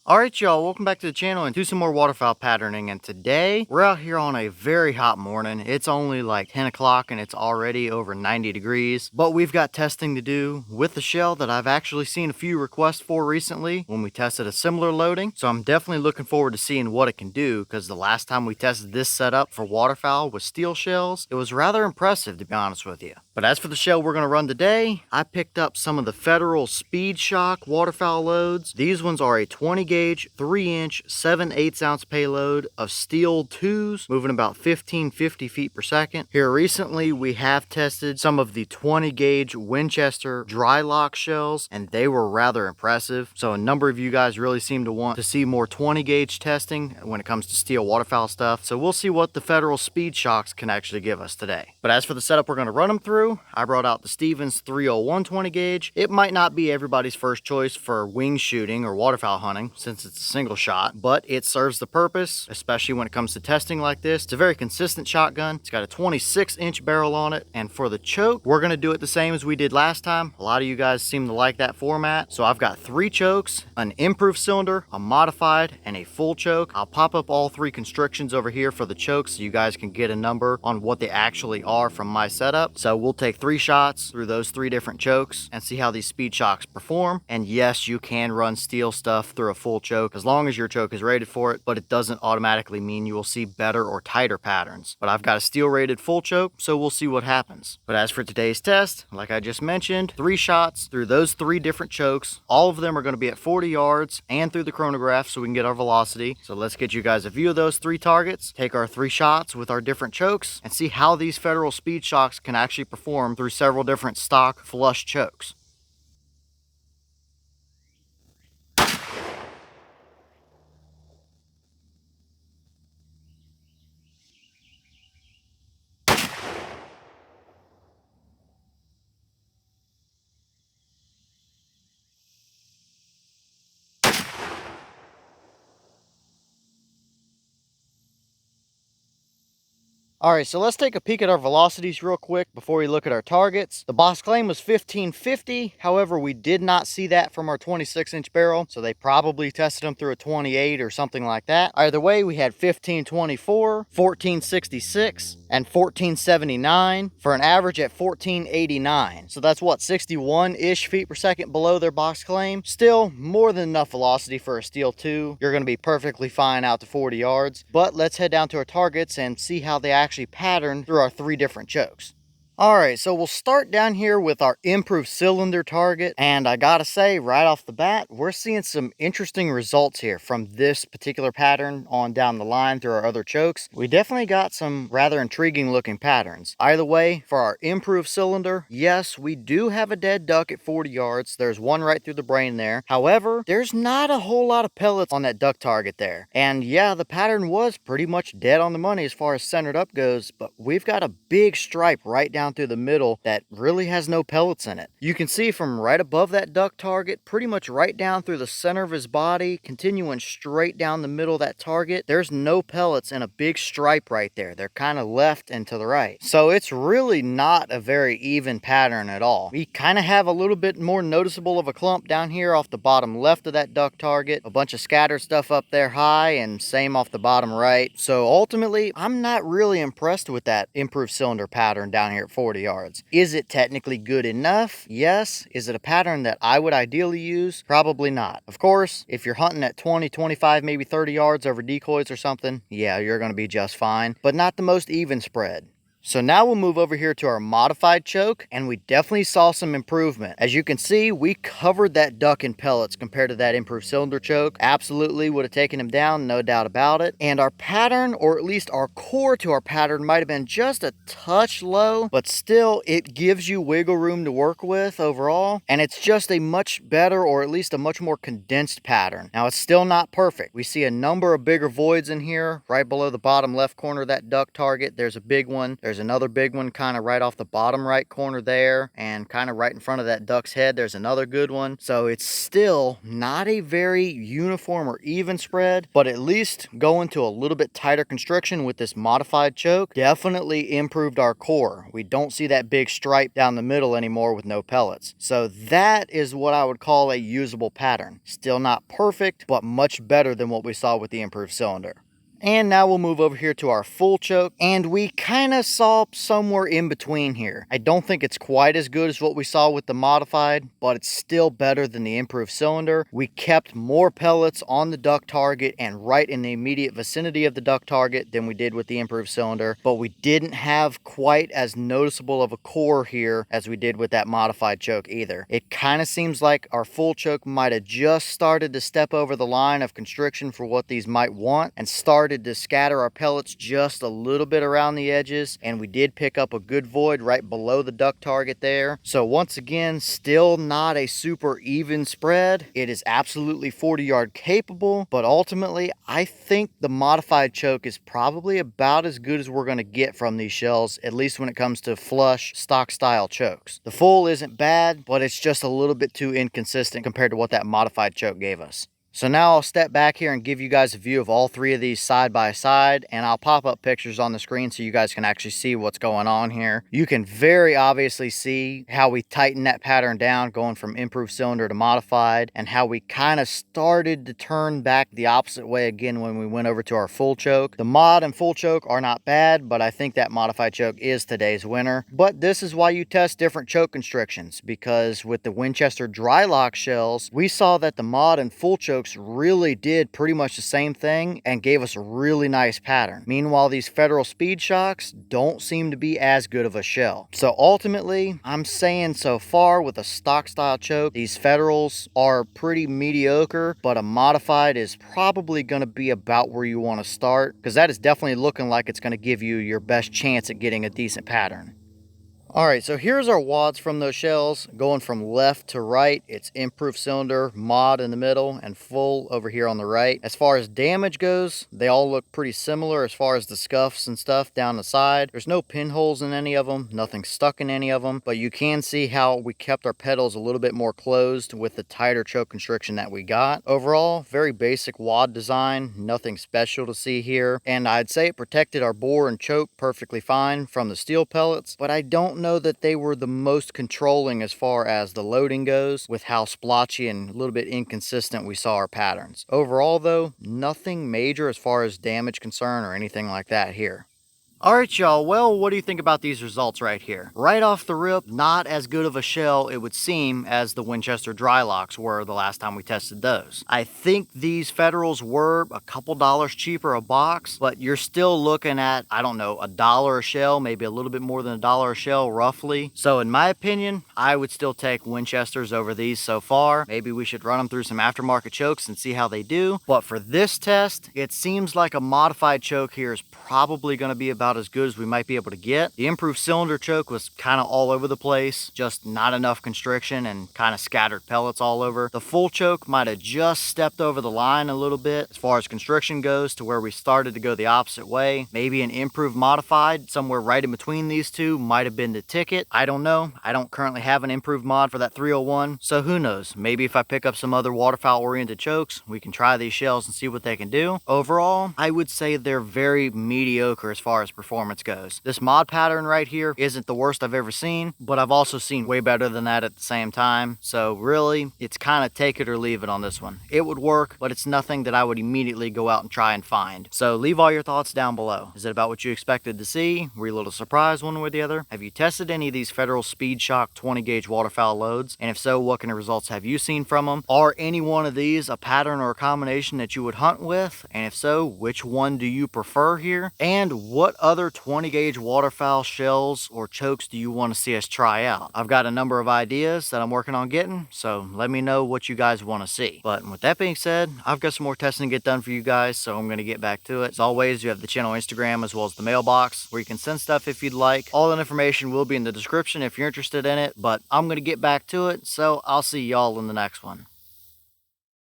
Alright y'all, welcome back to the channel and do some more waterfowl patterning. And today we're out here on a very hot morning. It's only like 10 o'clock and it's already over 90 degrees. But we've got testing to do with the shell that I've actually seen a few requests for recently when we tested a similar loading. So I'm definitely looking forward to seeing what it can do, because the last time we tested this setup for waterfowl with steel shells, it was rather impressive, to be honest with you. But as for the shell we're going to run today, I picked up some of the Federal Speed-Shok waterfowl loads. These ones are a 20 gauge 3-inch 7/8 ounce payload of steel 2s moving about 1550 feet per second. Here recently we have tested some of the 20 gauge Winchester dry lock shells and they were rather impressive. So a number of you guys really seem to want to see more 20 gauge testing when it comes to steel waterfowl stuff. So we'll see what the Federal Speed-Shoks can actually give us today. But as for the setup we're going to run them through, I brought out the Stevens 301 20 gauge. It might not be everybody's first choice for wing shooting or waterfowl hunting, since it's a single shot, but it serves the purpose, especially when it comes to testing like this. It's a very consistent shotgun. It's got a 26-inch barrel on it, and for the choke, we're going to do it the same as we did last time. A lot of you guys seem to like that format, so I've got 3 chokes, an improved cylinder, a modified, and a full choke. I'll pop up all 3 constrictions over here for the chokes so you guys can get a number on what they actually are from my setup. So we'll take 3 shots through those 3 different chokes and see how these Speed-Shoks perform. And yes, you can run steel stuff through a full choke as long as your choke is rated for it, but it doesn't automatically mean you will see better or tighter patterns. But I've got a steel rated full choke, so we'll see what happens. But as for today's test, like I just mentioned, 3 shots through those 3 different chokes. All of them are going to be at 40 yards and through the chronograph so we can get our velocity. So let's get you guys a view of those 3 targets, take our 3 shots with our different chokes, and see how these Federal Speed-Shoks can actually perform through several different stock flush chokes. Alright, so let's take a peek at our velocities real quick before we look at our targets. The box claim was 1550, however we did not see that from our 26-inch barrel, so they probably tested them through a 28 or something like that. Either way, we had 1524, 1466, and 1479 for an average at 1489. So that's what, 61-ish feet per second below their box claim. Still more than enough velocity for a steel 2. You're going to be perfectly fine out to 40 yards. But let's head down to our targets and see how they actually pattern through our 3 different chokes. Alright, so we'll start down here with our improved cylinder target, and I gotta say right off the bat, we're seeing some interesting results here from this particular pattern on down the line through our other chokes. We definitely got some rather intriguing looking patterns. Either way, for our improved cylinder, yes, we do have a dead duck at 40 yards. There's one right through the brain there. However, there's not a whole lot of pellets on that duck target there. And yeah, the pattern was pretty much dead on the money as far as centered up goes, but we've got a big stripe right down through the middle that really has no pellets in it. You can see from right above that duck target, pretty much right down through the center of his body, continuing straight down the middle of that target, there's no pellets and a big stripe right there. They're kind of left and to the right. So it's really not a very even pattern at all. We kind of have a little bit more noticeable of a clump down here off the bottom left of that duck target, a bunch of scattered stuff up there high, and same off the bottom right. So ultimately, I'm not really impressed with that improved cylinder pattern down here at 40 yards. Is it technically good enough? Yes. Is it a pattern that I would ideally use? Probably not. Of course, if you're hunting at 20, 25, maybe 30 yards over decoys or something, yeah, you're going to be just fine, but not the most even spread. So now we'll move over here to our modified choke, and we definitely saw some improvement. As you can see, we covered that duck in pellets compared to that improved cylinder choke. Absolutely would have taken him down, no doubt about it. And our pattern, or at least our core to our pattern, might have been just a touch low, but still it gives you wiggle room to work with overall. And it's just a much better, or at least a much more condensed pattern. Now it's still not perfect. We see a number of bigger voids in here, right below the bottom left corner of that duck target. There's a big one. There's another big one kind of right off the bottom right corner there, and kind of right in front of that duck's head there's another good one. So it's still not a very uniform or even spread, but at least going to a little bit tighter constriction with this modified choke definitely improved our core. We don't see that big stripe down the middle anymore with no pellets. So that is what I would call a usable pattern. Still not perfect, but much better than what we saw with the improved cylinder. And now we'll move over here to our full choke, and we kind of saw somewhere in between here. I don't think it's quite as good as what we saw with the modified, but it's still better than the improved cylinder. We kept more pellets on the duck target and right in the immediate vicinity of the duck target than we did with the improved cylinder, but we didn't have quite as noticeable of a core here as we did with that modified choke either. It kind of seems like our full choke might have just started to step over the line of constriction for what these might want, and started to scatter our pellets just a little bit around the edges, and we did pick up a good void right below the duck target there. So once again, still not a super even spread. It is absolutely 40-yard capable, but ultimately I think the modified choke is probably about as good as we're going to get from these shells, at least when it comes to flush stock style chokes. The full isn't bad, but it's just a little bit too inconsistent compared to what that modified choke gave us. So now I'll step back here and give you guys a view of all three of these side by side, and I'll pop up pictures on the screen so you guys can actually see what's going on here. You can very obviously see how we tightened that pattern down going from improved cylinder to modified, and how we kind of started to turn back the opposite way again when we went over to our full choke. The mod and full choke are not bad, but I think that modified choke is today's winner. But this is why you test different choke constrictions, because with the Winchester dry lock shells, we saw that the mod and full choke really did pretty much the same thing and gave us a really nice pattern. Meanwhile, these Federal Speed-Shoks don't seem to be as good of a shell. So ultimately, I'm saying so far with a stock style choke, these Federals are pretty mediocre, but a modified is probably going to be about where you want to start, because that is definitely looking like it's going to give you your best chance at getting a decent pattern. Alright, so here's our wads from those shells, going from left to right. It's improved cylinder, mod in the middle, and full over here on the right. As far as damage goes, they all look pretty similar as far as the scuffs and stuff down the side. There's no pinholes in any of them, nothing stuck in any of them, but you can see how we kept our pedals a little bit more closed with the tighter choke constriction that we got. Overall, very basic wad design, nothing special to see here, and I'd say it protected our bore and choke perfectly fine from the steel pellets, but I don't know that they were the most controlling as far as the loading goes, with how splotchy and a little bit inconsistent we saw our patterns. Overall though, nothing major as far as damage concern or anything like that here. Alright y'all, well, what do you think about these results right here? Right off the rip, not as good of a shell, it would seem, as the Winchester dry locks were the last time we tested those. I think these Federals were a couple dollars cheaper a box, but you're still looking at, I don't know, $1 a shell, maybe a little bit more than $1 a shell, roughly. So in my opinion, I would still take Winchesters over these so far. Maybe we should run them through some aftermarket chokes and see how they do. But for this test, it seems like a modified choke here is probably going to be about as good as we might be able to get. The improved cylinder choke was kind of all over the place, just not enough constriction and kind of scattered pellets all over. The full choke might have just stepped over the line a little bit as far as constriction goes, to where we started to go the opposite way. Maybe an improved modified somewhere right in between these two might have been the ticket. I don't know. I don't currently have an improved mod for that 301, so who knows? Maybe if I pick up some other waterfowl oriented chokes, we can try these shells and see what they can do. Overall, I would say they're very mediocre as far as performance goes. This mod pattern right here isn't the worst I've ever seen, but I've also seen way better than that at the same time. So really, it's kind of take it or leave it on this one. It would work, but it's nothing that I would immediately go out and try and find. So leave all your thoughts down below. Is it about what you expected to see? Were you a little surprised one way or the other? Have you tested any of these Federal Speed-Shok 20 gauge waterfowl loads? And if so, what kind of results have you seen from them? Are any one of these a pattern or a combination that you would hunt with? And if so, which one do you prefer here? And what other 20 gauge waterfowl shells or chokes do you want to see us try out? I've got a number of ideas that I'm working on getting, so let me know what you guys want to see. But with that being said, I've got some more testing to get done for you guys, so I'm going to get back to it. As always, you have the channel Instagram as well as the mailbox where you can send stuff if you'd like. All that information will be in the description if you're interested in it, but I'm going to get back to it, so I'll see y'all in the next one.